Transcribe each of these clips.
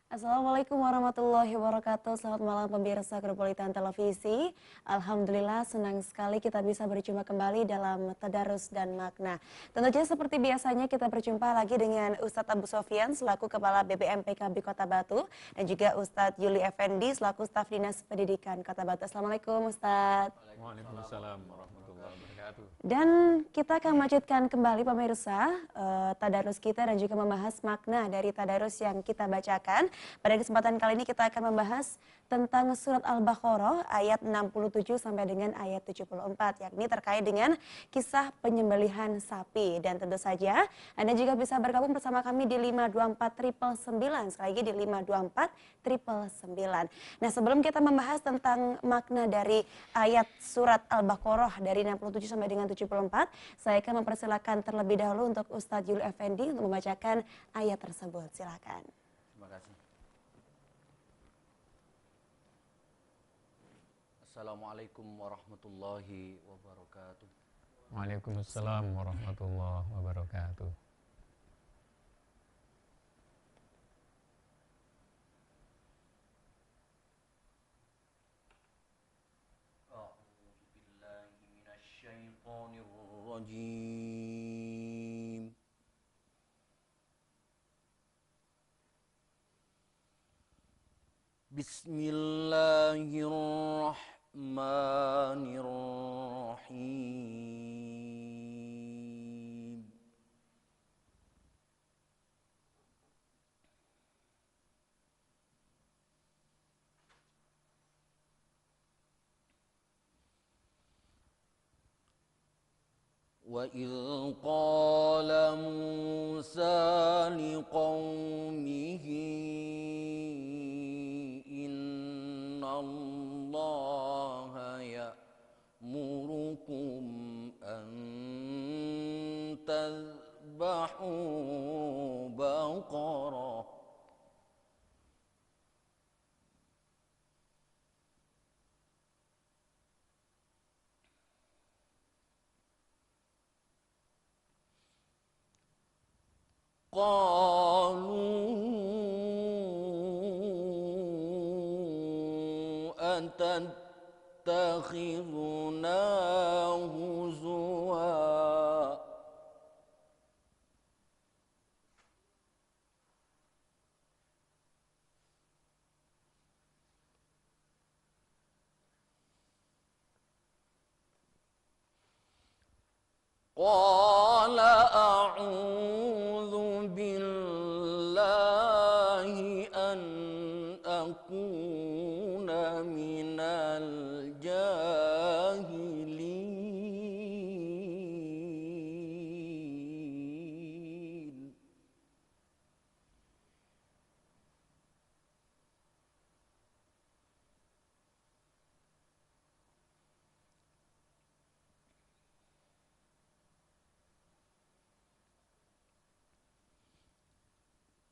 Assalamualaikum warahmatullahi wabarakatuh. Selamat malam pemirsa Keropolitan Televisi. Alhamdulillah senang sekali kita bisa berjumpa kembali dalam Tadarus dan Makna. Tentu saja seperti biasanya kita berjumpa lagi dengan Ustadz Abu Sofyan selaku Kepala BPM-PKB Kota Batu dan juga Ustadz Yuli Effendi selaku Staf Dinas Pendidikan Kota Batu. Assalamualaikum Ustadz. Waalaikumsalam warahmatullahi wabarakatuh. Dan kita akan melanjutkan kembali pemirsa tadarus kita dan juga membahas makna dari tadarus yang kita bacakan. Pada kesempatan kali ini kita akan membahas tentang surat Al-Baqarah ayat 67 sampai dengan ayat 74, yakni terkait dengan kisah penyembelihan sapi. Dan tentu saja Anda juga bisa bergabung bersama kami di 524 999, sekali lagi di 524 999. Nah, sebelum kita membahas tentang makna dari ayat surat Al-Baqarah dari 67 sampai dengan 74, saya akan mempersilakan terlebih dahulu untuk Ustadz Yuli Effendi untuk membacakan ayat tersebut. Silakan. Terima kasih. Assalamualaikum warahmatullahi wabarakatuh. Waalaikumsalam warahmatullahi wabarakatuh. A'udzu billahi minasy syaithanir rajim. Bismillahirrahmanirrahim. وَإِذْ قَالَ مُوسَى لِقَوْمِهِ إِنَّ اللَّهَ يَأْمُرُكُمْ أَن تَذْبَحُوا بَقَرَةً قالوا أتتخذنا هزوا قال أعوذ بالله أن أكون من الجاهلين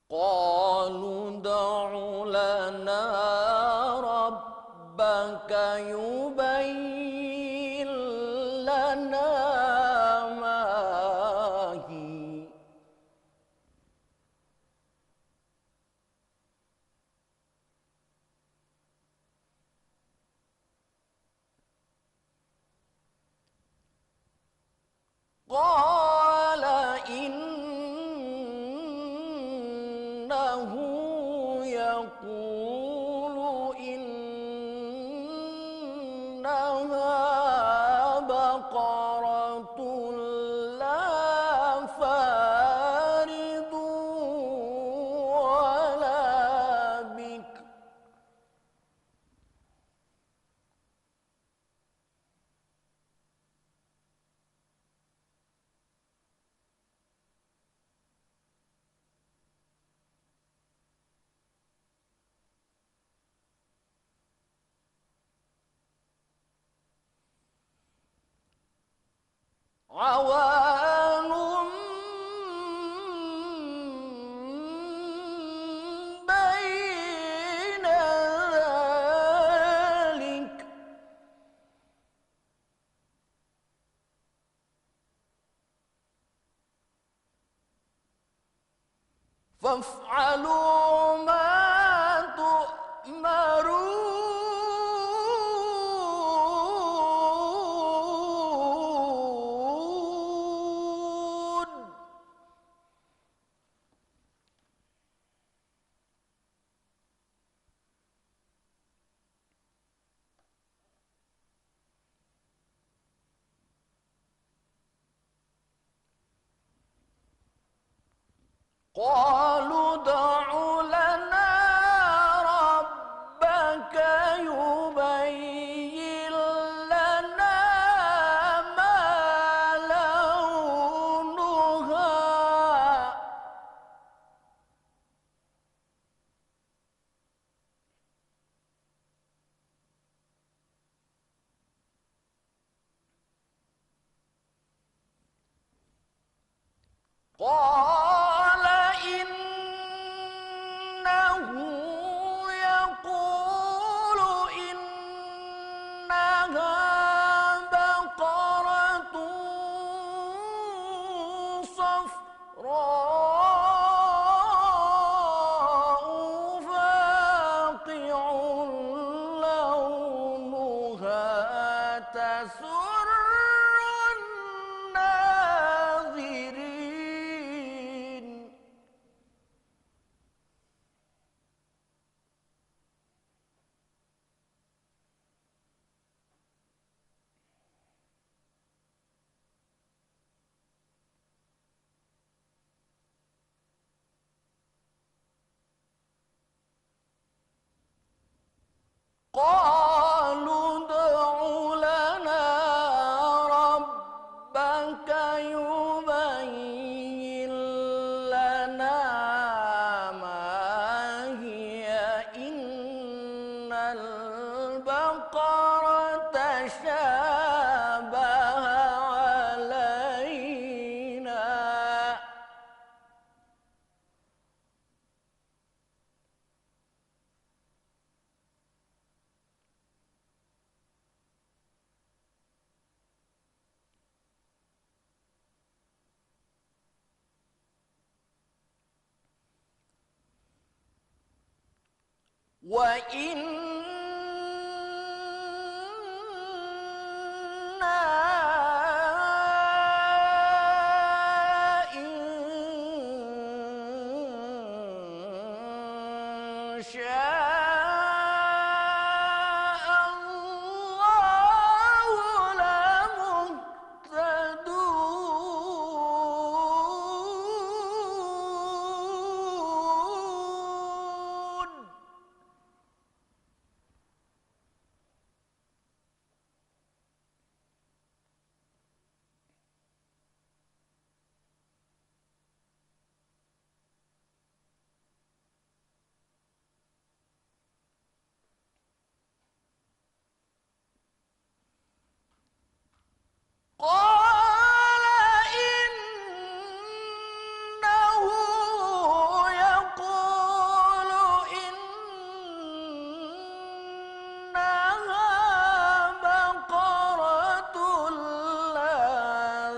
قالوا ادْعُ لنا ربك يبين لنا ما هي قال إنه يقول إنها بقرة لا فارض ولا بكر عوان بين ذلك فافعلوا ما قالوا ادع لنا ربك يبين لنا ما لونها قال إنه يقول إنها بقرة صفراء فاقع لونها تسر الناظرين قالوا ادع لنا ربك يبين لنا ما هي إن البقرة تشابه علينا وإنا إن شاء الله لمهتدون قال إنه يقول إنها بقرة لا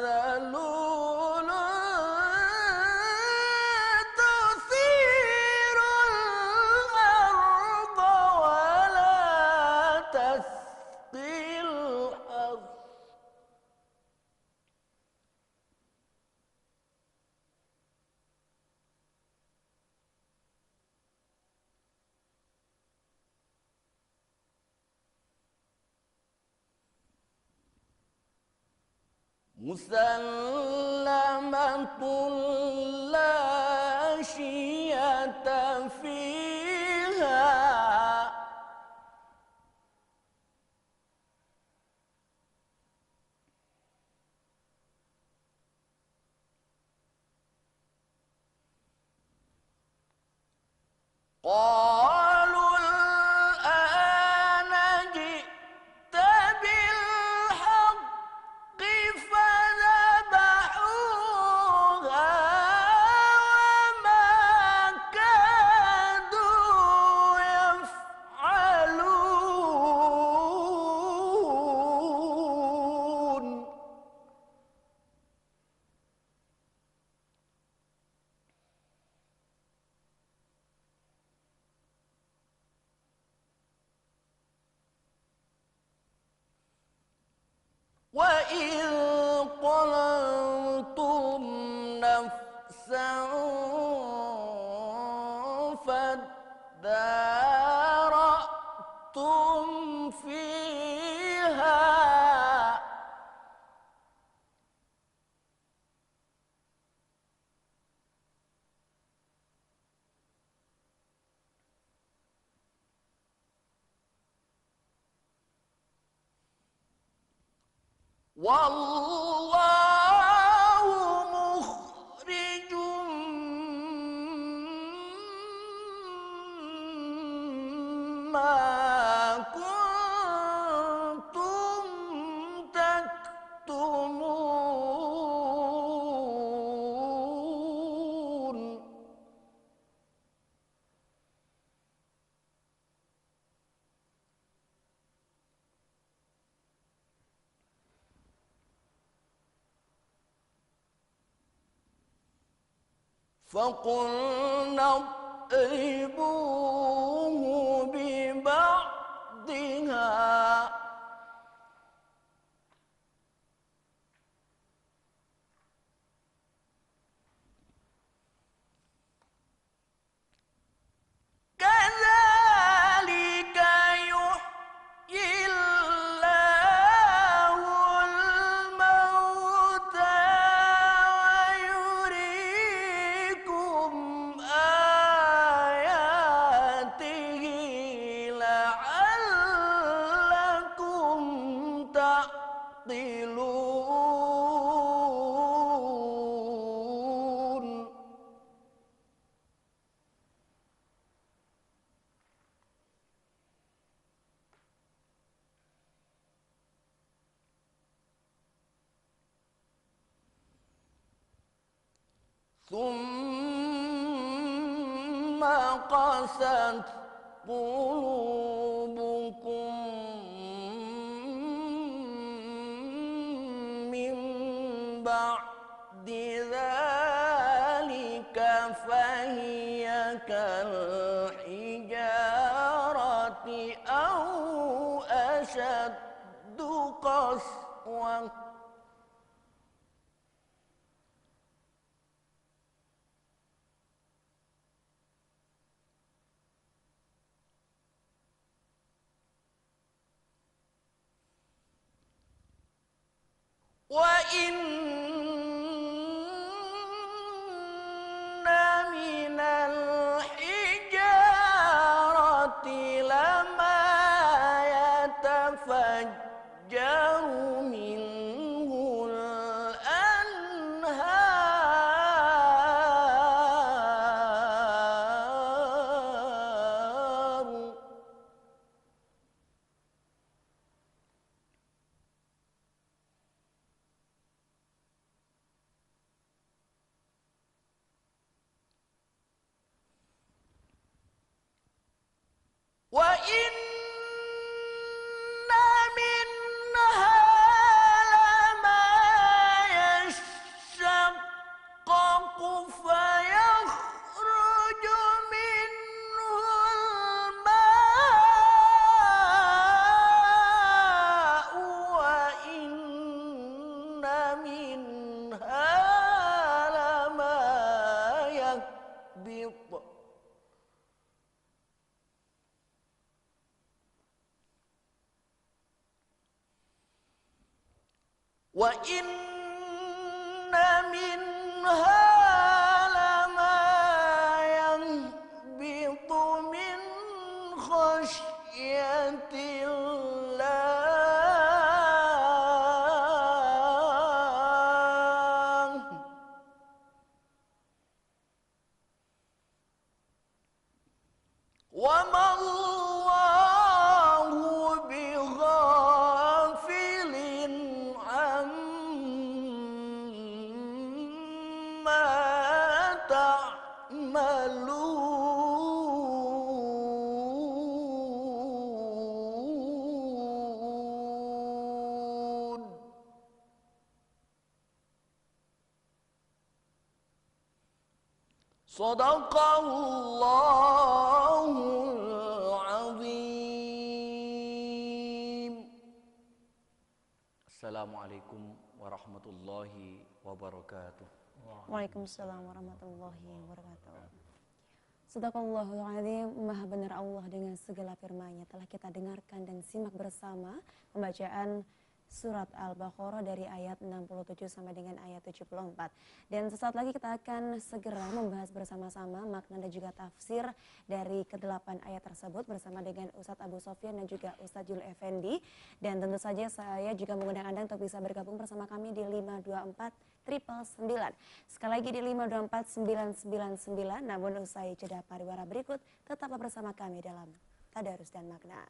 ذلول تثير الأرض ولا تسقي الحرث مسلمة لا شية فيها قالوا الآن جئت بالحق فذبحوها وما كادوا يفعلون وإذ قتلتم نفسا فادارأتم فيها wallahu mukhrijum ma kuntum taktumun. فقلنا اضربوه ببعضها كذلك يحيي الله الموتى ويريكم آياته لعلكم تعقلون. ثم قست قلوبكم من بعد ذلك فهي كالحجارة أو أشد قسوة. وإن من الحجارة لما يتفجر منه الأنهار. وإن منها لما يشقق فيخرج منه الماء وإن منها لما يهبط وإن منها لما يهبط من خشية الله وما الله بغافل عما تعملون. صدق الله العظيم. Assalamualaikum warahmatullahi wabarakatuh. Waalaikumsalam warahmatullahi wabarakatuh. Sadaqallahul azim, maha benar Allah dengan segala firman-Nya. Telah kita dengarkan dan simak bersama pembacaan surat Al-Baqarah dari ayat 67 sampai dengan ayat 74. Dan sesaat lagi kita akan segera membahas bersama-sama makna dan juga tafsir dari ke-8 ayat tersebut bersama dengan Ustadz Abu Sofyan dan juga Ustadz Jul Effendi. Dan tentu saja saya juga mengundang Anda untuk bisa bergabung bersama kami di 524 999. Sekali lagi di 524 999. Namun usai jeda pariwara berikut, tetaplah bersama kami dalam Tadarus dan Makna.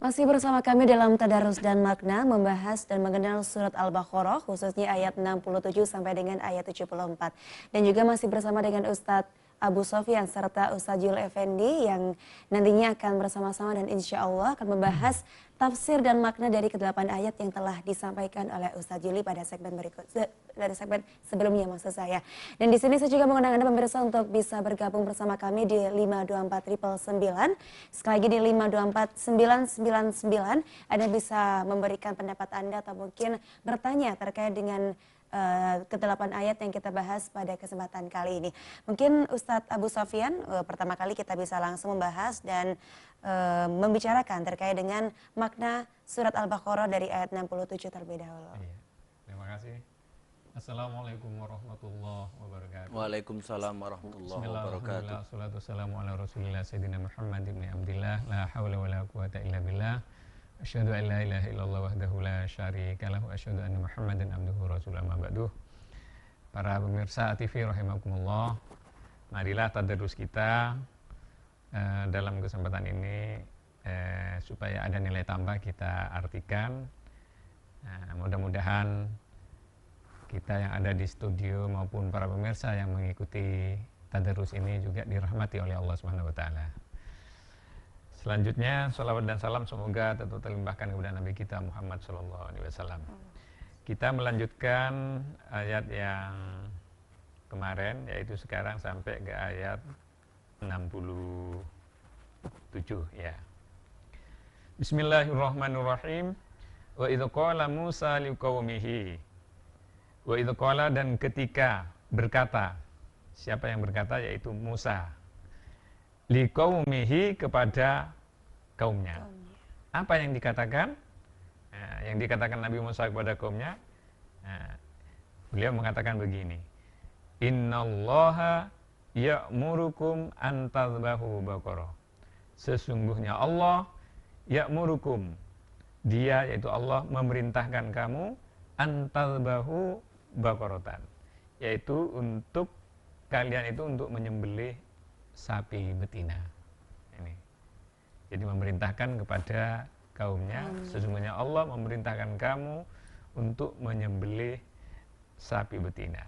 Masih bersama kami dalam Tadarus dan Makna membahas dan mengenal surat Al-Baqarah khususnya ayat 67 sampai dengan ayat 74. Dan juga masih bersama dengan Ustadz Abu Sofyan serta Ustadz Jul Effendi yang nantinya akan bersama-sama dan insya Allah akan membahas tafsir dan makna dari ke-8 ayat yang telah disampaikan oleh Ustadz Juli pada segmen berikut, dari segmen sebelumnya maksud saya. Dan di sini saya juga mengundang Anda pemirsa untuk bisa bergabung bersama kami di 524 999. Sekali lagi di 524 999 Anda bisa memberikan pendapat Anda atau mungkin bertanya terkait dengan ke-8 ayat yang kita bahas pada kesempatan kali ini. Mungkin Ustadz Abu Sofyan pertama kali kita bisa langsung membahas dan membicarakan terkait dengan makna surat Al-Baqarah dari ayat 67 terlebih dahulu. Iya. Terima kasih. Assalamualaikum warahmatullahi wabarakatuh. Waalaikumsalam warahmatullahi wabarakatuh. Bismillahirrahmanirrahim. Wassalatu wassalamu ala Rasulillah Sayyidina Muhammad ibn Abdillah. La hawla wa la quwata illa billah. Asyhadu an la ilaha illallah wahdahu la syarika lahu wa asyhadu anna Muhammadan abduhu rasuluhu amma ba'du. Para pemirsa TV rahimakumullah, marilah tadarus kita dalam kesempatan ini supaya ada nilai tambah kita artikan. Mudah-mudahan kita yang ada di studio maupun para pemirsa yang mengikuti tadarus ini juga dirahmati oleh Allah Subhanahu wa taala. Selanjutnya, salawat dan salam semoga tetap terlimpahkan kepada Nabi kita Muhammad SAW. Kita melanjutkan ayat yang kemarin, yaitu sekarang sampai ke ayat 67 ya. Bismillahirrahmanirrahim. Wa idh qala Musa liqaumihi. Wa idh qala, dan ketika berkata, siapa yang berkata? Yaitu Musa. Liqaumihi, kepada kaumnya. Apa yang dikatakan? Yang dikatakan Nabi Musa kepada kaumnya, beliau mengatakan begini. Innallaha ya'murukum an tadhbahu baqarah. Sesungguhnya Allah ya'murukum, Dia yaitu Allah memerintahkan kamu an tadhbahu baqaratan, yaitu untuk kalian itu untuk menyembelih sapi betina. Ini. Jadi memerintahkan kepada kaumnya, sesungguhnya Allah memerintahkan kamu untuk menyembelih sapi betina.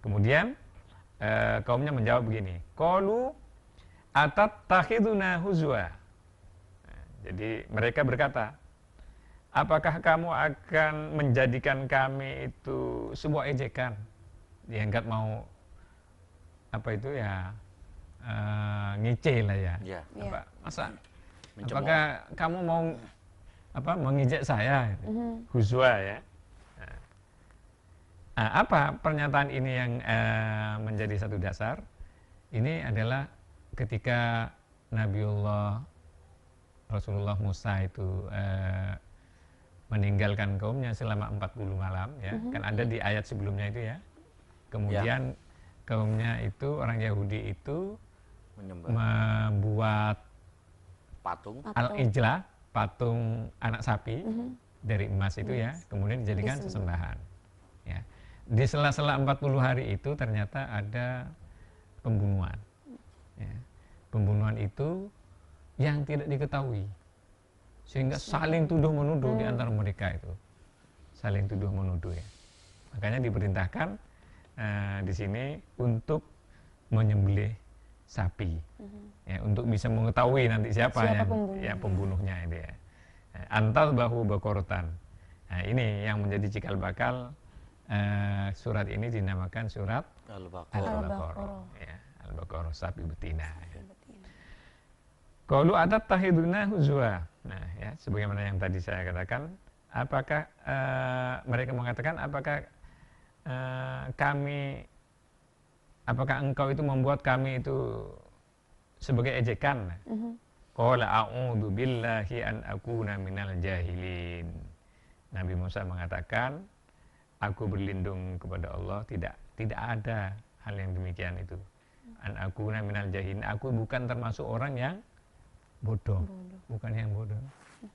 Kemudian kaumnya menjawab begini, qalu atattakhiduna huzwa. Jadi mereka berkata, apakah kamu akan menjadikan kami itu sebuah ejekan? Dianggap mau apa itu ya, ngece lah ya. Ya. Apa, masa Mencemooh. apakah kamu mau apa mengejek saya? Huzwa ya. Apa pernyataan ini yang menjadi satu dasar? Ini adalah ketika Nabiullah Rasulullah Musa itu meninggalkan kaumnya selama 40 malam ya. Kan ada di ayat sebelumnya itu ya. Kemudian kaumnya itu orang Yahudi itu membuat patung al-ijlah, patung anak sapi dari emas itu ya, kemudian dijadikan sesembahan. Ya. Di sela-sela 40 hari itu ternyata ada pembunuhan. Ya. Pembunuhan itu yang tidak diketahui, sehingga saling tuduh menuduh di antara mereka itu, saling tuduh menuduh ya. Makanya diperintahkan di sini untuk menyembelih sapi. Ya, untuk bisa mengetahui nanti siapa yang pembunuhnya itu ya. Antal bahu bakorotan. Nah, ini yang menjadi cikal bakal surat ini dinamakan surat Al-Baqarah. Ya, Al-Baqarah, sapi betina. Ya. Qalu atat tahiduna huzwa. Nah, ya, sebagaimana yang tadi saya katakan, apakah mereka mengatakan apakah engkau itu membuat kami itu sebagai ejekan? Qala a'udzu billahi an akuna minal jahilin. Nabi Musa mengatakan, aku berlindung kepada Allah, tidak ada hal yang demikian itu. An akuna minal jahilin, aku bukan termasuk orang yang bodoh. Bukan yang bodoh.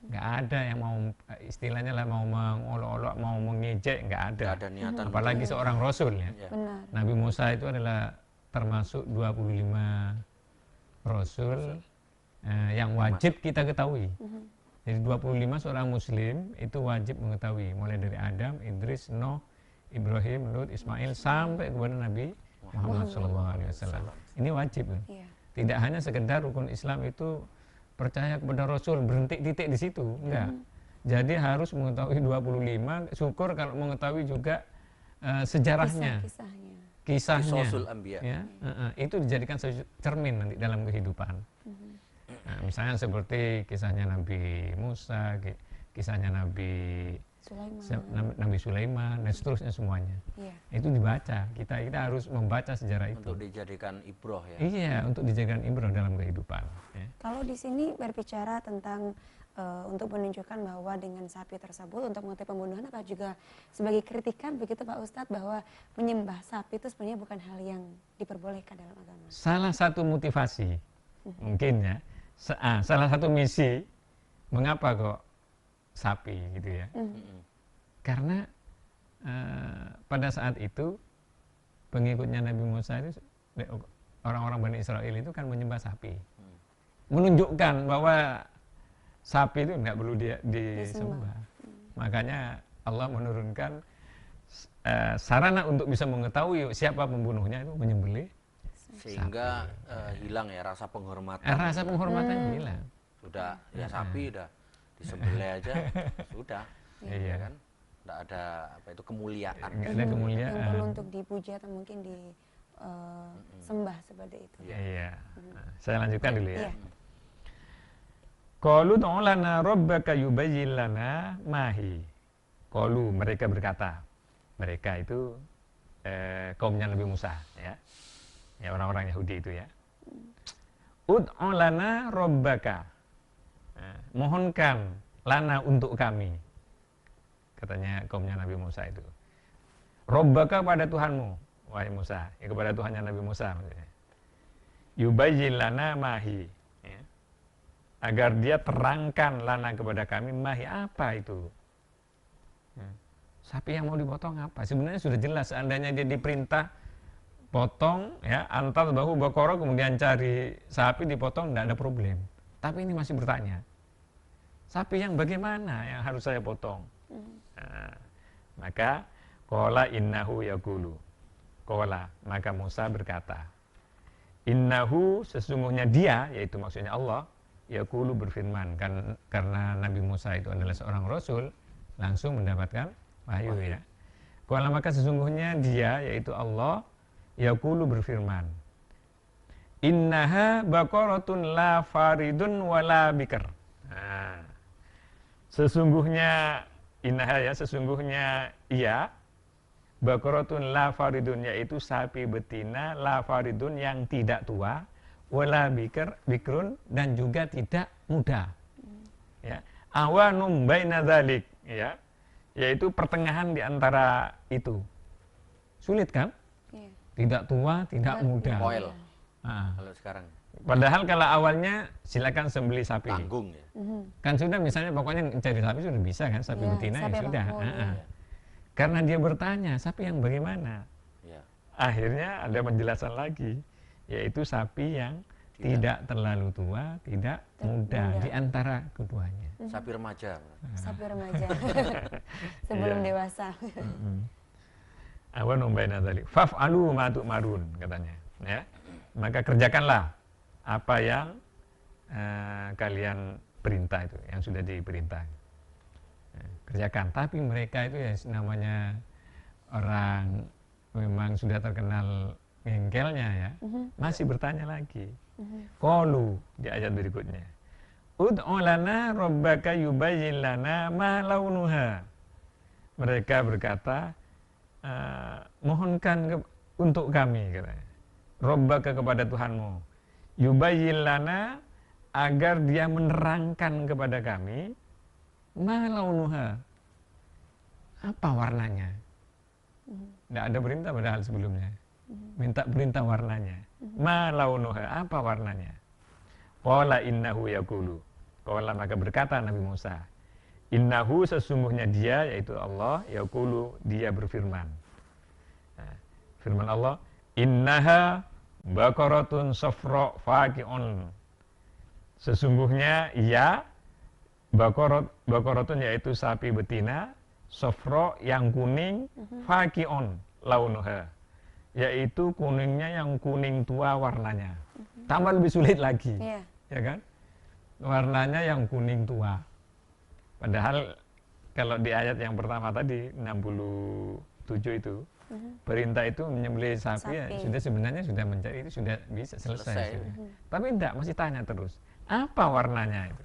Nggak ada yang mau, istilahnya lah, mau mengolok-olok, mau mengejek, nggak ada. Nggak ada niatan. Apalagi seorang rasul ya. Benar. Nabi Musa itu adalah termasuk 25 rasul yang wajib kita ketahui. Jadi 25 seorang muslim itu wajib mengetahui, mulai dari Adam, Idris, Nuh, Ibrahim, Lut, Ismail sampai kepada Nabi Muhammad SAW. Ini wajib. Tidak hanya sekedar rukun Islam itu percaya kepada Rasul, berhenti titik di situ, enggak. Jadi harus mengetahui 25, syukur kalau mengetahui juga sejarahnya, kisahnya, ya, itu dijadikan cermin nanti dalam kehidupan. Nah, misalnya seperti kisahnya Nabi Musa, kisahnya Nabi Sulaiman dan seterusnya semuanya. Itu dibaca. Kita harus membaca sejarah itu. Untuk dijadikan ibroh ya. Iya, untuk dijadikan ibroh dalam kehidupan. Ya. Kalau di sini berbicara tentang untuk menunjukkan bahwa dengan sapi tersebut untuk mengetahui pembunuhan, apa juga sebagai kritikan begitu Pak Ustadz bahwa menyembah sapi itu sebenarnya bukan hal yang diperbolehkan dalam agama. Salah satu motivasi mungkin ya, salah satu misi mengapa kok sapi gitu ya. Karena pada saat itu pengikutnya Nabi Musa itu, orang-orang Bani Israel itu kan menyembah sapi, menunjukkan bahwa sapi itu nggak perlu disembah. Makanya Allah menurunkan sarana untuk bisa mengetahui siapa pembunuhnya itu menyembelih, sehingga hilang ya rasa penghormatan. Rasa penghormatan hilang. Sudah ya sapi udah disembelih aja sudah. Iya kan? Nggak ada apa itu kemuliaan. Nggak ada kemuliaan. Yang perlu untuk dipuja atau mungkin disembah seperti itu. Iya. Saya lanjutkan dulu ya. Iya. Qalu ud'u lana rabbaka yubayyin lana mahi. Qalu, mereka berkata. Mereka itu kaumnya Nabi Musa ya. Ya, orang-orang Yahudi itu ya. Ud'u lana rabbaka. Mohonkan lana untuk kami. Katanya kaumnya Nabi Musa itu. Rabbaka pada Tuhanmu, wahai Musa. Ya, kepada Tuhannya Nabi Musa maksudnya. Yubayyin lana mahi. Ya. Agar dia terangkan lana kepada kami mahi, apa itu. Ya. Sapi yang mau dipotong apa? Sebenarnya sudah jelas, seandainya dia diperintah potong ya, antal bahu bakoro, kemudian cari sapi dipotong, tidak ada problem. Tapi ini masih bertanya, sapi yang bagaimana yang harus saya potong? Nah, maka qala innahu yaqulu. Qala, maka Musa berkata, innahu, sesungguhnya dia, yaitu maksudnya Allah, yaqulu, berfirman. Karena Nabi Musa itu adalah seorang rasul, langsung mendapatkan wahyu ya. Qala, maka sesungguhnya dia, yaitu Allah, yaqulu, berfirman, innaha baqaratun la faridun wala bikr. Nah, sesungguhnya innaha, ya, sesungguhnya ia, baqaratun la faridun, yaitu sapi betina, la faridun, yang tidak tua, wala bikrun, dan juga tidak muda. Ya, awanum baina dzalik, ya, yaitu pertengahan di antara itu. Sulit kan? Tidak tua, tidak muda. Oil. Kalau sekarang. Padahal kalau awalnya silakan sembelih sapi. Tanggung ya. Kan sudah, misalnya pokoknya cari sapi sudah bisa kan, sapi betina ya sudah. Karena dia bertanya, sapi yang bagaimana? Ya. Akhirnya ada penjelasan lagi, yaitu sapi yang tidak terlalu tua, tidak muda, di antara keduanya. Sapi remaja. Sapi remaja. Sebelum dewasa. Awan umbaina dzalik. Faf'alu ma tu'marun, katanya, ya. maka kerjakanlah apa yang kalian perintah itu, yang sudah diperintah. Kerjakan. Tapi mereka itu ya namanya orang memang sudah terkenal ngengkelnya ya, masih bertanya lagi. Qalu di ayat berikutnya, ud'u lana rabbaka yubayyin lana ma launuha. Mereka berkata, mohonkan untuk kami, katanya, rabbaka kepada Tuhanmu, yubayyin lana, agar dia menerangkan kepada kami, ma launuha, apa warnanya. Tidak ada perintah padahal sebelumnya. Minta perintah warnanya. Ma launuha, apa warnanya. Qala innahu yaqulu. Qala, maka berkata Nabi Musa, innahu, sesungguhnya dia, yaitu Allah, yaqulu, dia berfirman. Nah, firman Allah, innaha baqaratun safra faqi'un. Sesungguhnya ia, baqaratun yaitu sapi betina, safra yang kuning, faqi'un launuha, yaitu kuningnya yang kuning tua warnanya. Tambah lebih sulit lagi, ya kan? Warnanya yang kuning tua. Padahal kalau di ayat yang pertama tadi 67 itu, perintah itu menyembelih sapi. Ya, sudah sebenarnya sudah mencari itu sudah bisa selesai. Tapi tidak, masih tanya terus, apa warnanya itu?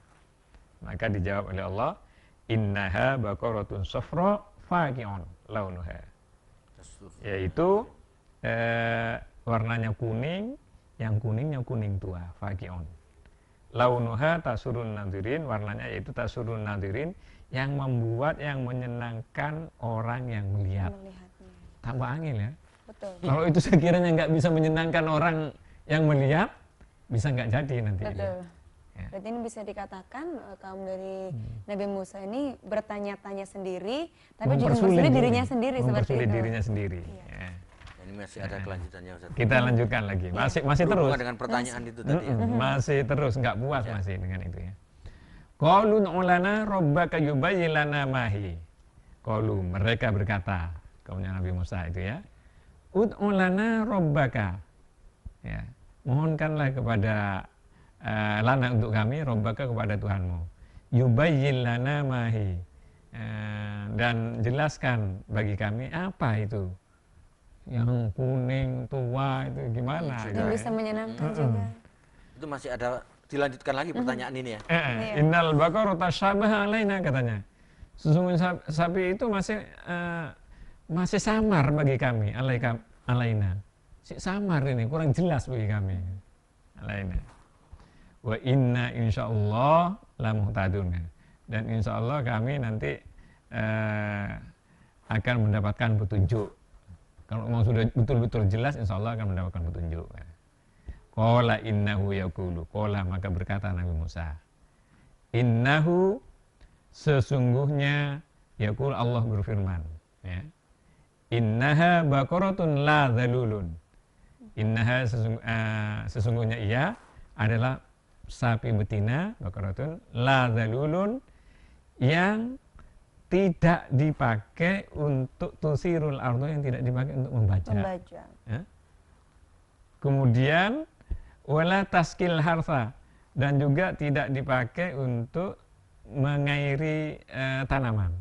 Maka dijawab oleh Allah, innaha baqaratun safra faqi'un launuha, yaitu warnanya kuning, yang kuningnya kuning tua, faqi'un. Launuha tasurun nadirin, warnanya yaitu tasurun nadirin, yang membuat, yang menyenangkan orang yang melihat. Tambah angin ya. Betul. Kalau itu sekiranya nggak bisa menyenangkan orang yang melihat, bisa nggak jadi nanti. Betul. Ya. Berarti ini bisa dikatakan kaum dari Nabi Musa ini bertanya-tanya sendiri, tapi juga mempersulit dirinya sendiri seperti itu. Dirinya sendiri. Ya. Ini masih ada kelanjutannya, Ustaz. Kita lanjutkan lagi. Masih terus. Dengan pertanyaan itu tadi. Masih terus, nggak puas masih dengan itu ya. Qalu nu'lana rabbaka yubayyin lana mahi. Qalu, mereka berkata, kaumnya Nabi Musa itu ya, ud'u lana rabbaka. Ya, mohonkanlah kepada lana untuk kami, rabbaka kepada Tuhanmu, yubayyin lana mahi, dan jelaskan bagi kami apa itu yang kuning tua itu gimana. Yang bisa menyenangkan juga. Itu masih ada, dilanjutkan lagi pertanyaan ini ya. Innal baqarata syabaha alaina, katanya. Sesungguhnya sapi itu masih samar bagi kami, alaina. Si samar ini kurang jelas bagi kami. Alaina. Wa inna insyaallah la muhtadun. Dan insyaallah kami nanti akan mendapatkan petunjuk. Kalau memang sudah betul-betul jelas, insyaallah akan mendapatkan petunjuk. Qala innahu yaqulu. Qala, maka berkata Nabi Musa, innahu, sesungguhnya, yaqul, Allah berfirman, ya. Innaha baqaratun la dzalulun. Innaha, sesungguhnya ia adalah sapi betina, baqaratun la dzalulun, yang tidak dipakai untuk tusirul ardo, yang tidak dipakai untuk membaca. Ya. Kemudian wala taskil harsa, dan juga tidak dipakai untuk mengairi tanaman.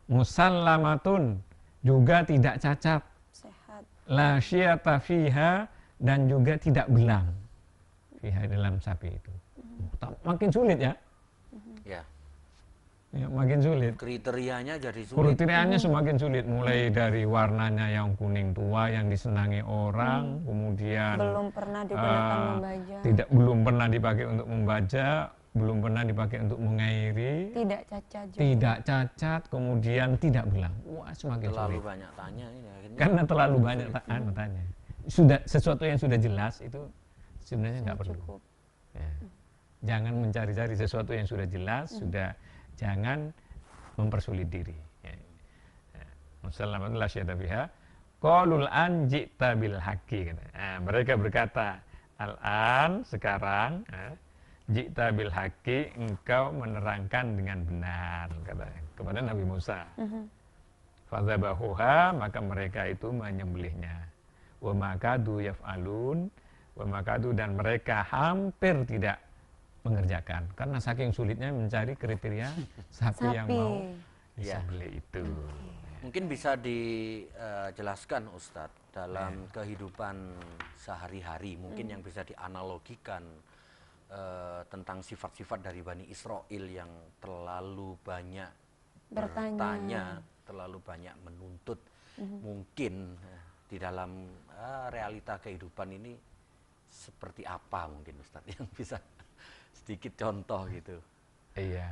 Musallamatun, juga tidak cacat. Sehat. La syiyata fiha, dan juga tidak belang fiha, dalam sapi itu. Makin sulit ya. Ya. Ya, makin sulit. Kriterianya jadi sulit. Kriterianya semakin sulit, mulai dari warnanya yang kuning tua yang disenangi orang, kemudian belum pernah digunakan membaca. Belum pernah dipakai untuk membaca, belum pernah dipakai untuk mengairi. Tidak cacat juga. Tidak cacat, kemudian tidak belang. Wah, semakin terlalu sulit. Banyak tanya ini akhirnya. Karena terlalu banyak tanya. Sudah sesuatu yang sudah jelas itu sebenarnya nggak perlu. Ya. Jangan mencari-cari sesuatu yang sudah jelas, sudah. Jangan mempersulit diri. Musallamatullahi syai'ata biha. Qalul an ji'ta bil haqqi. Mereka berkata, al-an, sekarang, ji'ta bil haqqi, engkau menerangkan dengan benar, katanya kepada Nabi Musa. Fadzabahuha, maka mereka itu menyembelihnya. Wa makadu yaf'alun, Wamakadu, dan mereka hampir tidak mengerjakan karena saking sulitnya mencari kriteria sapi yang mau disembelih itu. Mungkin bisa dijelaskan Ustadz dalam kehidupan sehari-hari, mungkin yang bisa dianalogikan tentang sifat-sifat dari Bani Israel yang terlalu banyak bertanya, terlalu banyak menuntut. Mungkin di dalam realita kehidupan ini seperti apa mungkin Ustadz yang bisa sedikit contoh gitu. Iya.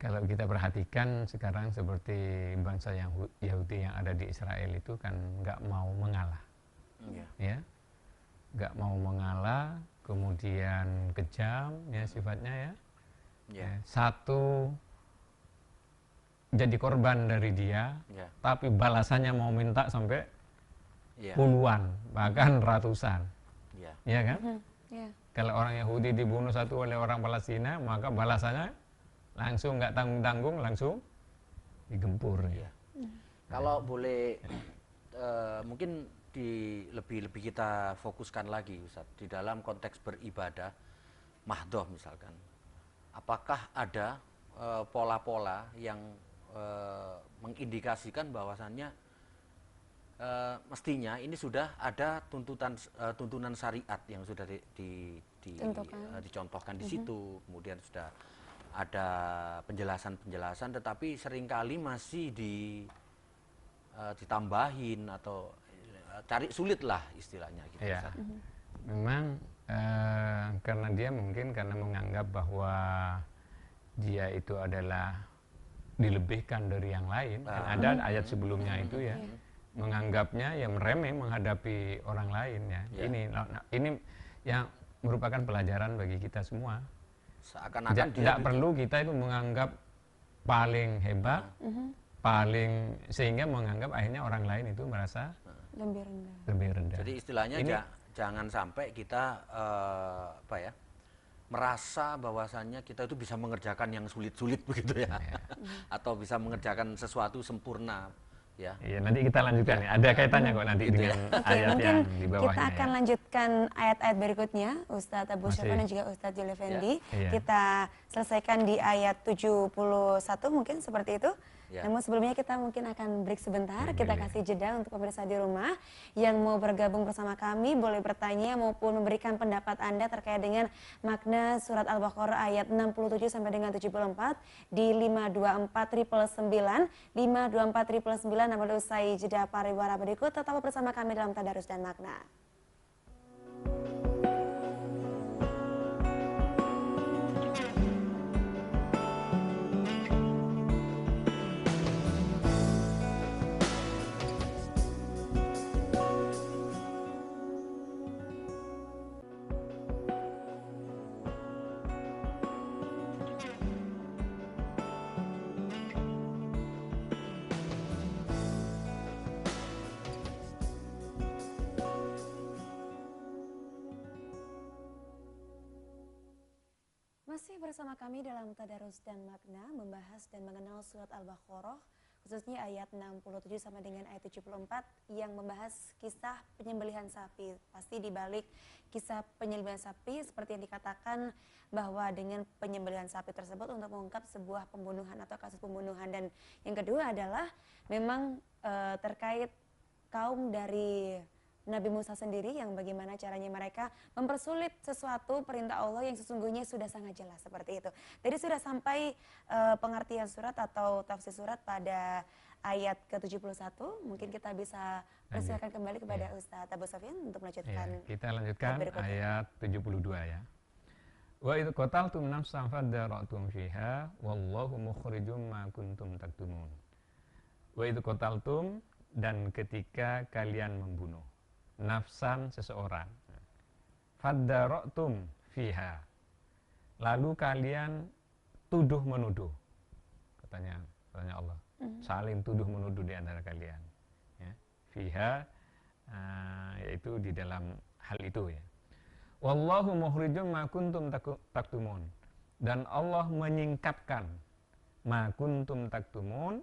Kalau kita perhatikan sekarang seperti bangsa yang Yahudi yang ada di Israel itu kan nggak mau mengalah, ya, nggak mau mengalah, kemudian kejam ya sifatnya ya. Satu jadi korban dari dia, tapi balasannya mau minta sampai puluhan bahkan ratusan, ya kan? Kalau orang Yahudi dibunuh satu oleh orang Palestina, maka balasannya langsung nggak tanggung-tanggung, langsung digempur. Kalau boleh mungkin lebih kita fokuskan lagi Ustaz, di dalam konteks beribadah mahdoh misalkan, apakah ada pola-pola yang mengindikasikan bahwasannya mestinya ini sudah ada tuntunan syariat yang sudah dicontohkan di situ, kemudian sudah ada penjelasan-penjelasan, tetapi seringkali masih ditambahin atau cari sulit lah istilahnya gitu. Ya. Memang karena dia mungkin karena menganggap bahwa dia itu adalah dilebihkan dari yang lain. Kan ada ayat sebelumnya itu ya. Menganggapnya ya meremeh menghadapi orang lain ya. Ini yang merupakan pelajaran bagi kita semua. Seakan-akan tidak perlu kita itu menganggap paling hebat, paling sehingga menganggap akhirnya orang lain itu merasa lebih rendah. Jadi istilahnya jangan sampai kita merasa bahwasannya kita itu bisa mengerjakan yang sulit-sulit begitu ya, atau bisa mengerjakan sesuatu sempurna. Iya, nanti kita lanjutkan ya. Ada kaitannya kok nanti dengan ayat yang di bawahnya. Kita akan lanjutkan ayat-ayat berikutnya, Ustadz Abu Syafwan dan juga Ustadz Jul Effendi. Kita selesaikan di ayat 71 mungkin seperti itu. Namun sebelumnya kita mungkin akan break sebentar, kita kasih jeda untuk pemirsa di rumah yang mau bergabung bersama kami, boleh bertanya maupun memberikan pendapat Anda terkait dengan makna surat Al-Baqarah ayat 67 sampai dengan 74 di 524 999 namun usai jeda pariwara berikut tetap bersama kami dalam Tadarus dan Makna. Masih bersama kami dalam Tadarus dan Makna, membahas dan mengenal surat Al-Baqarah, khususnya ayat 67 sampai dengan ayat 74 yang membahas kisah penyembelihan sapi. Pasti di balik kisah penyembelihan sapi seperti yang dikatakan bahwa dengan penyembelihan sapi tersebut untuk mengungkap sebuah pembunuhan atau kasus pembunuhan. Dan yang kedua adalah memang terkait kaum dari Nabi Musa sendiri yang bagaimana caranya mereka mempersulit sesuatu perintah Allah yang sesungguhnya sudah sangat jelas seperti itu. Jadi sudah sampai pengertian surat atau tafsir surat pada ayat ke-71. Mungkin kita bisa persilakan kembali kepada Ustadz Abu Sofyan untuk melanjutkan. Kita lanjutkan ayat 72 ya. Wa idh qataltum nafsan fadara'tum fiha wallahu mukhrijum ma kuntum taktumun. Wa idh qataltum, dan ketika kalian membunuh nafsan seseorang, fadara'tum fiha, lalu kalian tuduh menuduh, katanya Allah, saling tuduh menuduh di antara kalian ya. Fiha yaitu di dalam hal itu ya. Wallahu mukhrijum ma kuntum taktumun, dan Allah menyingkapkan ma kuntum taktumun,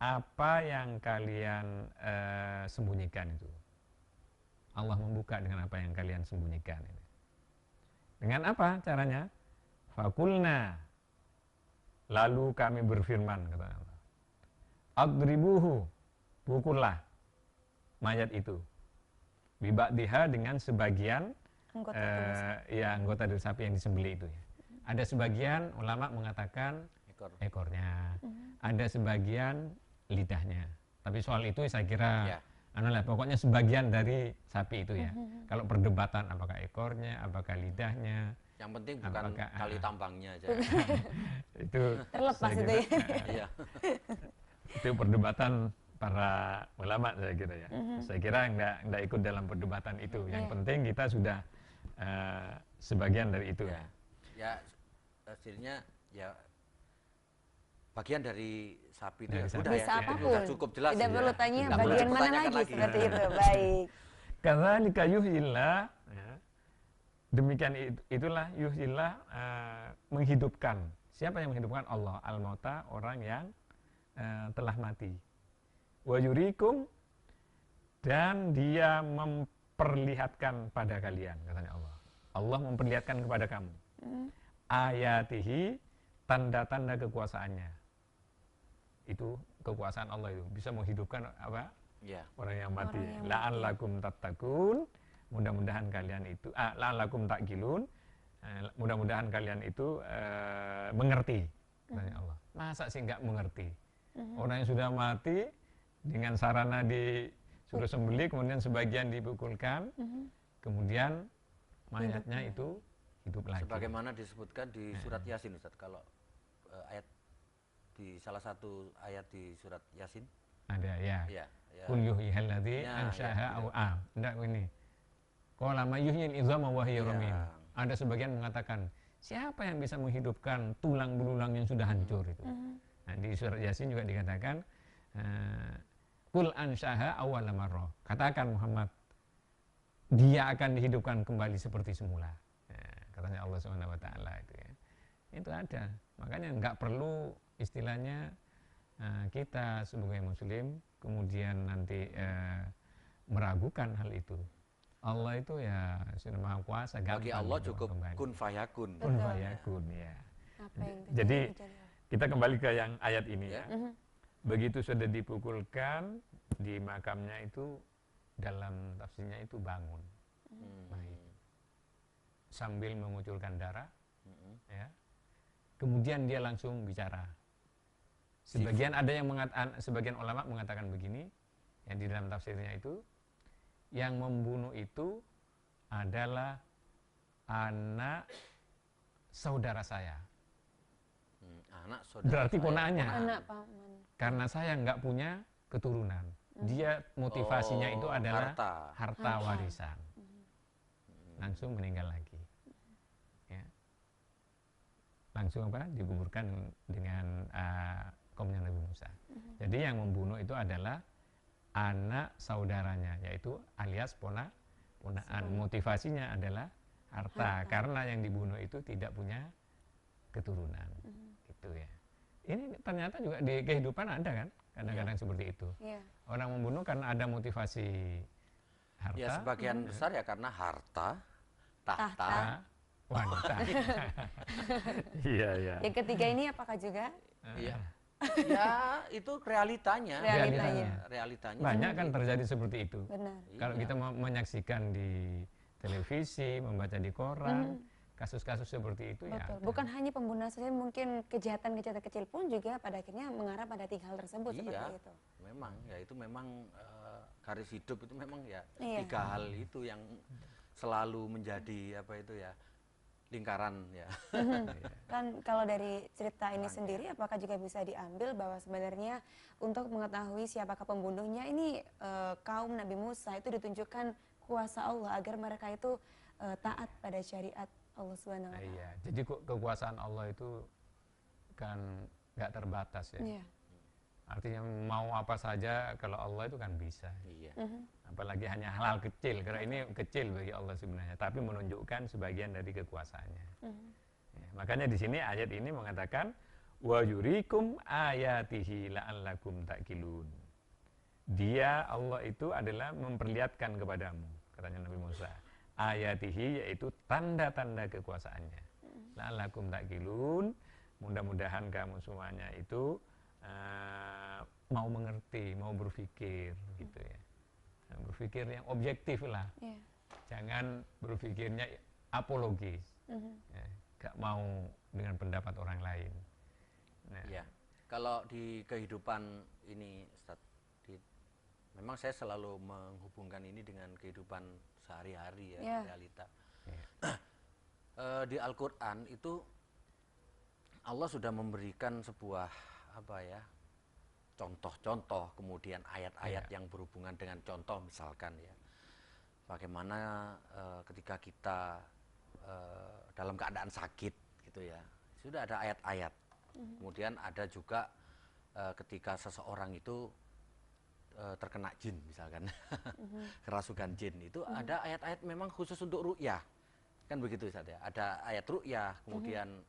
apa yang kalian sembunyikan itu. Allah membuka dengan apa yang kalian sembunyikan. Dengan apa caranya? Fakulna, lalu kami berfirman, kata Allah, adribuhu, pukullah mayat itu, bibakdiha, dengan sebagian anggota dari sapi yang disembelih itu ya. Ada sebagian ulama mengatakan ekornya, ada sebagian lidahnya. Tapi soal itu saya kira pokoknya sebagian dari sapi itu ya. Kalau perdebatan apakah ekornya, apakah lidahnya, yang penting bukan kali tambangnya aja. Itu terlepas itu ya. Itu perdebatan para ulama saya kira ya. Saya kira enggak ikut dalam perdebatan itu. Yang penting kita sudah sebagian dari itu ya. Ya hasilnya ya bagian dari sapi itu sudah bisa ya, apapun. Sudah cukup jelas. Tidak perlu tanya bagian mana lagi seperti itu. Baik. Kadzalika yuhyillah, ya. Demikian itulah yuhyillah, menghidupkan. Siapa yang menghidupkan? Allah. Al-mauta, orang yang telah mati. Wa yurikum, dan dia memperlihatkan pada kalian, katanya Allah. Allah memperlihatkan kepada kamu ayatihi, tanda-tanda kekuasaannya. Itu kekuasaan Allah itu bisa menghidupkan apa? Orang yang mati. La'allakum tattaqun, mudah-mudahan kalian itu la'allakum taqilun, mudah-mudahan kalian itu mengerti, katanya Allah. Masa sih nggak mengerti? Orang yang sudah mati dengan sarana disuruh sembelih, kemudian sebagian dipukulkan, kemudian mayatnya itu hidup lagi. Sebagaimana disebutkan di surat Yasin, Ustaz. Kalau ayat di salah satu ayat di surat Yasin ada ya. Qul yuhyihal ladzi anshaha enggak ini. Qala may yuhyil idzama wa hiya ramim. Ada sebagian mengatakan, siapa yang bisa menghidupkan tulang belulang yang sudah hancur itu? Nah, di surat Yasin juga dikatakan Qul anshaha awwala marrah. Katakan Muhammad, dia akan dihidupkan kembali seperti semula. Katanya Allah Subhanahu wa taala itu ya. Itu ada. Makanya nggak perlu istilahnya kita sebagai muslim kemudian nanti meragukan hal itu. Allah itu ya sudah Maha Kuasa, bagi Allah cukup kun fayakun. Kun fayakun ya. Jadi kita kembali ke yang ayat ini ya. Begitu sudah dipukulkan di makamnya itu, dalam tafsirnya itu bangun. Baik. Sambil mengucurkan darah, ya. Kemudian dia langsung bicara. Sebagian ada yang sebagian ulama mengatakan begini, yang di dalam tafsirnya itu, yang membunuh itu adalah anak saudara saya. Anak saudara. Berarti ponakannya. Anak paman. Karena saya nggak punya keturunan. Dia motivasinya itu adalah harta warisan. Langsung meninggal lagi. Ya. Langsung dikuburkan dengan kaumnya Nabi Musa. Jadi yang membunuh itu adalah anak saudaranya, yaitu alias ponaan. Motivasinya adalah harta, karena yang dibunuh itu tidak punya keturunan. Gitu ya. Ini ternyata juga di kehidupan ada kan, kadang-kadang seperti itu. Orang membunuh karena ada motivasi harta. Ya sebagian besar ya karena harta, tahta, wanita. Iya, iya. Yang ketiga ini apakah juga? Iya. Ya itu realitanya. Banyak kan terjadi seperti itu. Benar. Kalau kita menyaksikan di televisi, membaca di koran, kasus-kasus seperti itu. Betul. Ya. Bukan hanya pembunuhan saja, mungkin kejahatan-kejahatan kecil pun juga pada akhirnya mengarah pada tiga hal tersebut seperti itu. Memang ya itu memang garis hidup itu memang ya tiga hal itu yang selalu menjadi apa itu ya lingkaran ya. Kan kalau dari cerita ini sendiri, apakah juga bisa diambil bahwa sebenarnya untuk mengetahui siapakah pembunuhnya ini kaum Nabi Musa itu ditunjukkan kuasa Allah agar mereka itu taat pada syariat Allah Subhanahu wa taala. Iya, jadi kekuasaan Allah itu kan nggak terbatas ya. Iya. Artinya mau apa saja kalau Allah itu kan bisa. Iya. Apalagi hanya hal-hal kecil, karena ini kecil bagi Allah sebenarnya, tapi menunjukkan sebagian dari kekuasaannya. Ya, makanya di sini ayat ini mengatakan wa yurikum ayatihi la'allakum ta'qilun. Dia Allah itu adalah memperlihatkan kepadamu, katanya Nabi Musa. Ayatihi, yaitu tanda-tanda kekuasaannya. La'allakum ta'qilun, mudah-mudahan kamu semuanya itu mau mengerti, mau berpikir gitu ya. Berpikir yang objektif lah. Jangan berpikirnya apologis. Ya, gak mau dengan pendapat orang lain. Nah, Ya, kalau di kehidupan ini, Ustaz, memang saya selalu menghubungkan ini dengan kehidupan sehari-hari ya, realita. Di Al-Quran itu Allah sudah memberikan sebuah contoh-contoh, kemudian ayat-ayat yang berhubungan dengan contoh, misalkan ya, bagaimana ketika kita dalam keadaan sakit gitu ya, sudah ada ayat-ayat. Kemudian ada juga ketika seseorang itu terkena jin misalkan, kerasukan jin, itu ada ayat-ayat memang khusus untuk ru'yah, kan begitu Ustaz ya. Ada ayat ru'yah, kemudian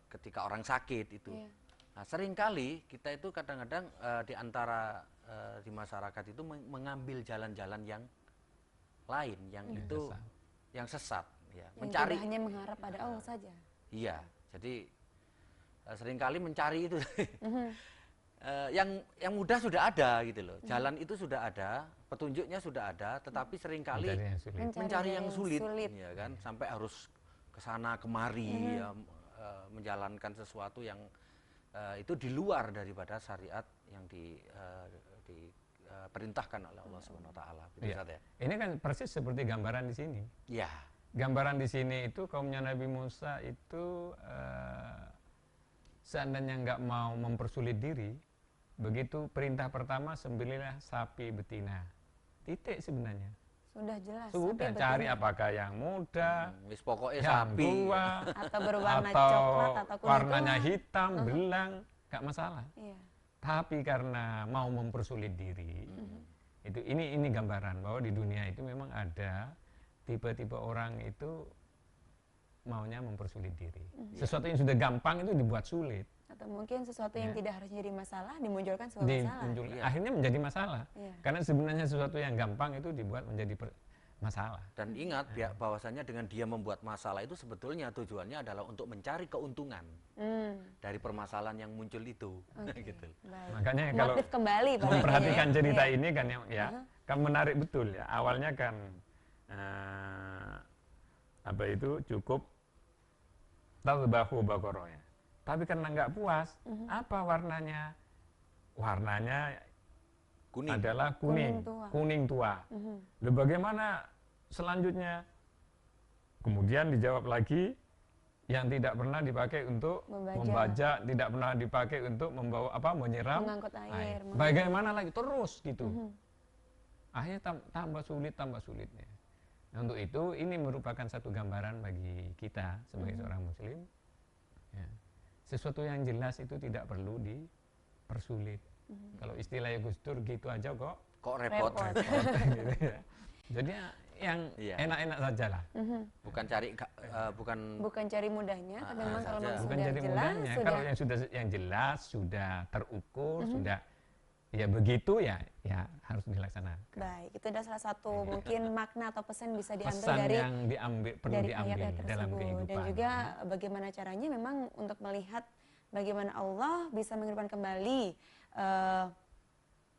ketika orang sakit itu. Nah, seringkali kita itu kadang-kadang di antara di masyarakat itu mengambil jalan-jalan yang lain, yang itu sesat. Yang sesat, ya. Yang Mencari hanya mengharap pada Allah saja. Iya, jadi seringkali mencari itu yang mudah sudah ada gitu loh. Jalan itu sudah ada, petunjuknya sudah ada, tetapi seringkali mencari yang sulit. Ya kan, sampai harus ke sana kemari ya, menjalankan sesuatu yang itu di luar daripada syariat yang diperintahkan oleh Allah Subhanahu wa taala. Ya. Ini kan persis seperti gambaran di sini. Ya. Gambaran di sini itu kaumnya Nabi Musa itu seandainya nggak mau mempersulit diri, begitu perintah pertama sembelihlah sapi betina. Titik sebenarnya. Sudah jelas. Sudah cari apakah yang muda, pokoknya yang sapi, tua, atau berwarna atau coklat atau kuning warnanya hitam, belang, nggak masalah. Iya. Tapi karena mau mempersulit diri, itu ini gambaran bahwa di dunia itu memang ada tipe-tipe orang itu maunya mempersulit diri. Sesuatu yang sudah gampang itu dibuat sulit. Atau mungkin sesuatu yang tidak harus jadi masalah dimunculkan sebagai masalah. Akhirnya menjadi masalah. Karena sebenarnya sesuatu yang gampang itu dibuat menjadi masalah. Dan ingat bahwasanya dengan dia membuat masalah itu sebetulnya tujuannya adalah untuk mencari keuntungan dari permasalahan yang muncul itu. Gitu. Makanya kalau memperhatikan cerita ini kan kan menarik betul ya. Awalnya kan cukup tadbahu baqarah ya. Tapi karena nggak puas, apa warnanya? Warnanya kuning. Adalah kuning tua. Lalu bagaimana selanjutnya? Kemudian dijawab lagi, yang tidak pernah dipakai untuk membajak, tidak pernah dipakai untuk membawa menyiram mengangkut air. Bagaimana lagi? Terus gitu. Akhirnya tambah sulitnya. Nah, untuk itu ini merupakan satu gambaran bagi kita sebagai seorang muslim. Ya. Sesuatu yang jelas itu tidak perlu dipersulit. Kalau istilahnya Gus Dur gitu aja kok repot. Gitu ya. Jadi yang enak-enak saja lah. Bukan cari bukan cari mudahnya, tapi memang kalau memang bukan sudah cari jelas, mudahnya. Kalau yang jelas sudah terukur, sudah ya begitu ya harus dilaksanakan. Baik, itu adalah salah satu mungkin makna atau pesan bisa diambil pesan dari yang perlu dari diambil ayat-ayat dalam tersebut. kehidupan. Dan juga bagaimana caranya memang untuk melihat bagaimana Allah bisa menghidupkan kembali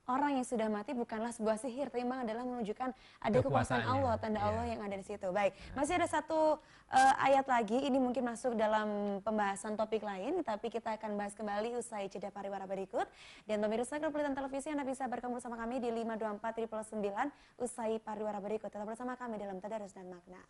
orang yang sudah mati bukanlah sebuah sihir, tapi memang adalah menunjukkan ada kekuasaan Allah, tanda Allah yang ada di situ. Baik, masih ada satu ayat lagi, ini mungkin masuk dalam pembahasan topik lain, tapi kita akan bahas kembali usai jeda pariwara berikut. Dan pemirsa Kepolitan Televisi Anda bisa bergabung bersama kami di 524 usai pariwara berikut. Tetap bersama kami dalam Tadarus dan Makna.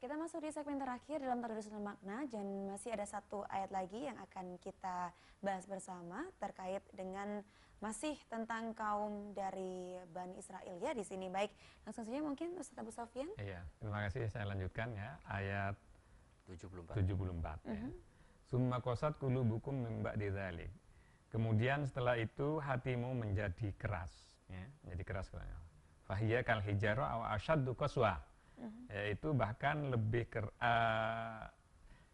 Kita masuk di segmen terakhir dalam Tadarus dan Makna, dan masih ada satu ayat lagi yang akan kita bahas bersama terkait dengan masih tentang kaum dari Bani Israel ya di sini. Baik, langsung saja mungkin Ustaz Abu Sofyan. Iya, terima kasih. Saya lanjutkan ya ayat 74. 74 ya. Summa qasat qulubukum min ba'di dzalik. Kemudian setelah itu hatimu menjadi keras ya, menjadi keras. Fahiya kal hijarah aw asyaddu qaswa. Yaitu bahkan lebih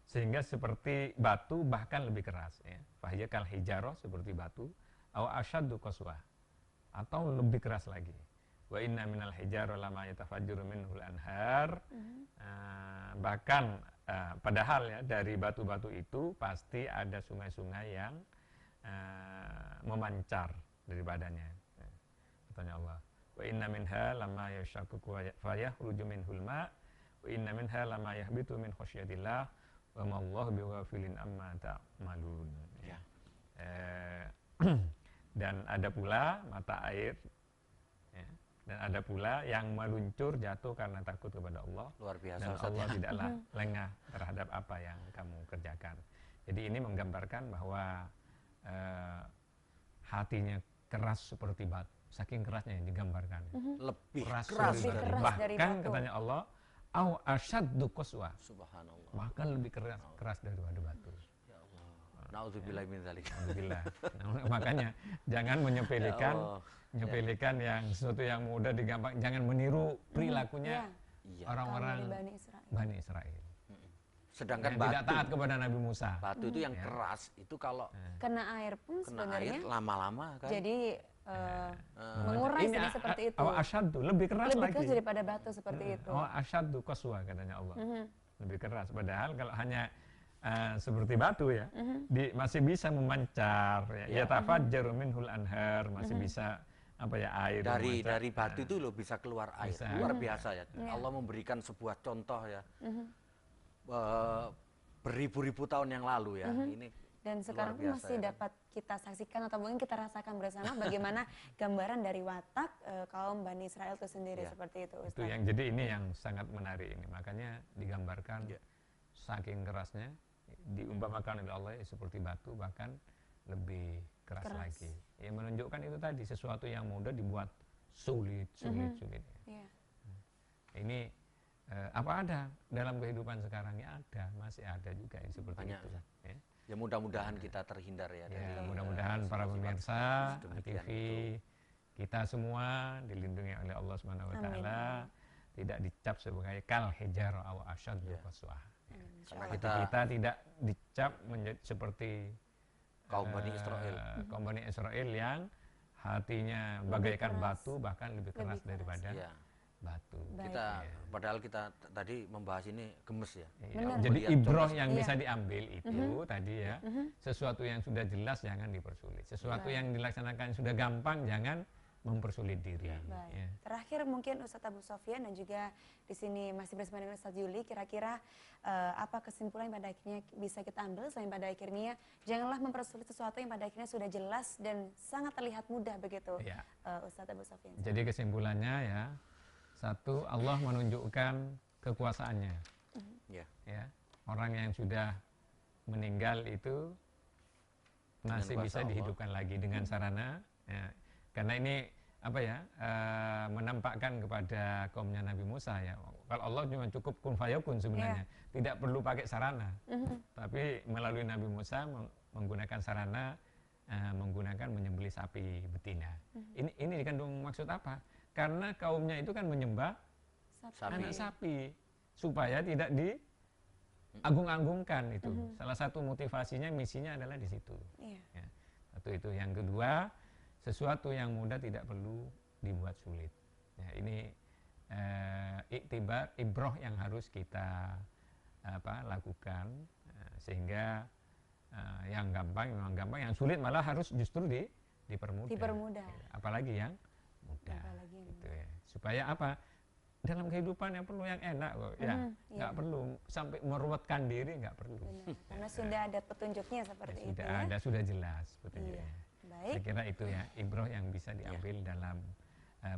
sehingga seperti batu bahkan lebih keras ya. Fahiya kal hijarah seperti batu aw asyaddu qaswa atau lebih keras lagi. Wa inna minal hijarah lama yatafajjaru minhul anhar. Bahkan padahal ya dari batu-batu itu pasti ada sungai-sungai yang memancar daripadanya. Katanya Allah, wa inna minha lama yashaqqaqu fa yakhruju minhul ma' wa inna minha lama yahbitu min khasyatillah wa ma Allahu bighafilin amma ta'malun. Ya. Dan ada pula mata air ya, dan ada pula yang meluncur jatuh karena takut kepada Allah. Luar biasa, dan Ustaz, Allah ya. tidaklah lengah terhadap apa yang kamu kerjakan. Jadi ini menggambarkan bahwa hatinya keras seperti batu, saking kerasnya yang digambarkan. Lebih Lebih keras keras dari bahkan batu. katanya Allah, au asyaddu qaswa, Subhanallah. bahkan lebih keras daripada batu. Ya Allah. Nauzubillahi min dzalik. Alhamdulillah. Nah, makanya jangan menyepelekan Ya Allah. menyepelekan yang sesuatu yang mudah digampang, jangan meniru perilakunya Iya. orang-orang Kaum dari Bani Israel. Bani Israel Sedangkan yang tidak taat kepada Nabi Musa. batu itu yang keras itu kalau Kena air pun kena sebenarnya air lama-lama kan. jadi mengurai Ini seperti itu. asyaddu, lebih keras Lebih lagi. keras daripada batu seperti itu. Asyaddu qaswa katanya Allah. Lebih keras. Padahal kalau hanya seperti batu ya, masih bisa memancar ya. Yatafajjaru minhul anhar, masih bisa apa ya, air memancar. dari batu itu loh bisa keluar air. Bisa. Luar biasa ya. Allah memberikan sebuah contoh ya. Beribu-ribu tahun yang lalu ya. Ini Dan sekarang luar biasa masih ya. dapat kita saksikan atau mungkin kita rasakan bersama bagaimana gambaran dari watak kaum Bani Israel itu sendiri Ya. seperti itu, Itu Ustaz. yang jadi ini yang sangat menarik ini. Makanya digambarkan saking kerasnya, diumpamakan oleh Allah seperti batu, bahkan lebih keras lagi. Ya menunjukkan itu tadi, sesuatu yang mudah dibuat sulit. Iya. Ini apa ada dalam kehidupan sekarang ya, ada, masih ada juga yang seperti Banyak, itu. Ustaz. Ya. Ya mudah-mudahan kita terhindar ya dari Mudah-mudahan para pemirsa sedemikian TV kita semua dilindungi oleh Allah Subhanahu wa taala, tidak dicap sebagai kal hijar aw asyaddu qaswa. karena Kita tidak dicap menjadi seperti kaum Bani Israel. kaum Bani Israel yang hatinya bagaikan batu, bahkan lebih keras daripada Iya. batu. Padahal kita tadi membahas ini gemes ya. Iya, jadi Melihat ibroh contoh yang bisa diambil itu tadi ya, sesuatu yang sudah jelas jangan dipersulit, sesuatu yang dilaksanakan sudah gampang jangan mempersulit diri. Baik. Ya. Terakhir mungkin Ustadz Abu Sofyan dan juga di sini masih bersama dengan Ustadz Yuli, kira-kira apa kesimpulan yang pada akhirnya bisa kita ambil selain pada akhirnya janganlah mempersulit sesuatu yang pada akhirnya sudah jelas dan sangat terlihat mudah begitu, Ya. Ustadz Abu Sofyan. Jadi kesimpulannya ya, satu, Allah menunjukkan kekuasaannya. Ya. Ya, orang yang sudah meninggal itu masih kuasa bisa Allah. dihidupkan lagi dengan sarana. Ya, karena ini apa ya, menampakkan kepada kaumnya Nabi Musa ya. Kalau Allah cuma cukup kun fayakun sebenarnya, tidak perlu pakai sarana. Tapi melalui Nabi Musa menggunakan sarana, menggunakan menyembelih sapi betina. Ini dikandung maksud apa? Karena kaumnya itu kan menyembah anak sapi supaya tidak diagung-agungkan itu. Salah satu motivasinya, misinya adalah di situ. Iya. Ya. Satu itu. Yang kedua, sesuatu yang mudah tidak perlu dibuat sulit. Ya, ini iktibar, ibroh yang harus kita lakukan, sehingga yang gampang memang gampang, yang sulit malah harus justru dipermudah. Dipermudah. Apalagi yang mudah. Apalagi yang Gitu ya. Supaya apa? Dalam kehidupan yang perlu yang enak kok. Ya, nggak perlu sampai meruwetkan diri, nggak perlu. Benar. Karena sudah ada petunjuknya seperti itu. Sudah Ya. ada, sudah jelas petunjuknya. Baik. Saya kira itu ya ibroh yang bisa diambil dalam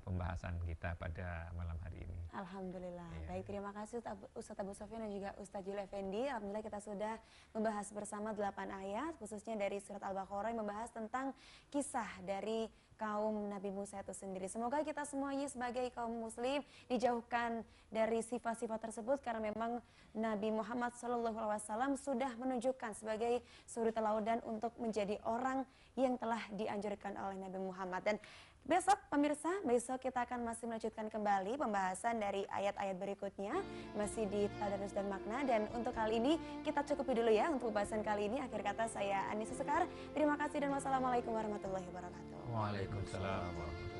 pembahasan kita pada malam hari ini. Alhamdulillah. Iya. Baik, terima kasih Ustadz Abu Sofyan dan juga Ustadz Jul Effendi. Alhamdulillah kita sudah membahas bersama 8 ayat, khususnya dari surat Al-Baqarah yang membahas tentang kisah dari kaum Nabi Musa itu sendiri. Semoga kita semuanya sebagai kaum muslim dijauhkan dari sifat-sifat tersebut, karena memang Nabi Muhammad SAW sudah menunjukkan sebagai suri teladan untuk menjadi orang yang telah dianjurkan oleh Nabi Muhammad. Dan besok pemirsa, besok kita akan masih melanjutkan kembali pembahasan dari ayat-ayat berikutnya, masih di Tadarus dan Makna. Dan untuk kali ini kita cukupi dulu ya untuk pembahasan kali ini. Akhir kata saya Anissa Sekar, terima kasih dan wassalamualaikum warahmatullahi wabarakatuh. Waalaikumsalam warahmatullahi wabarakatuh.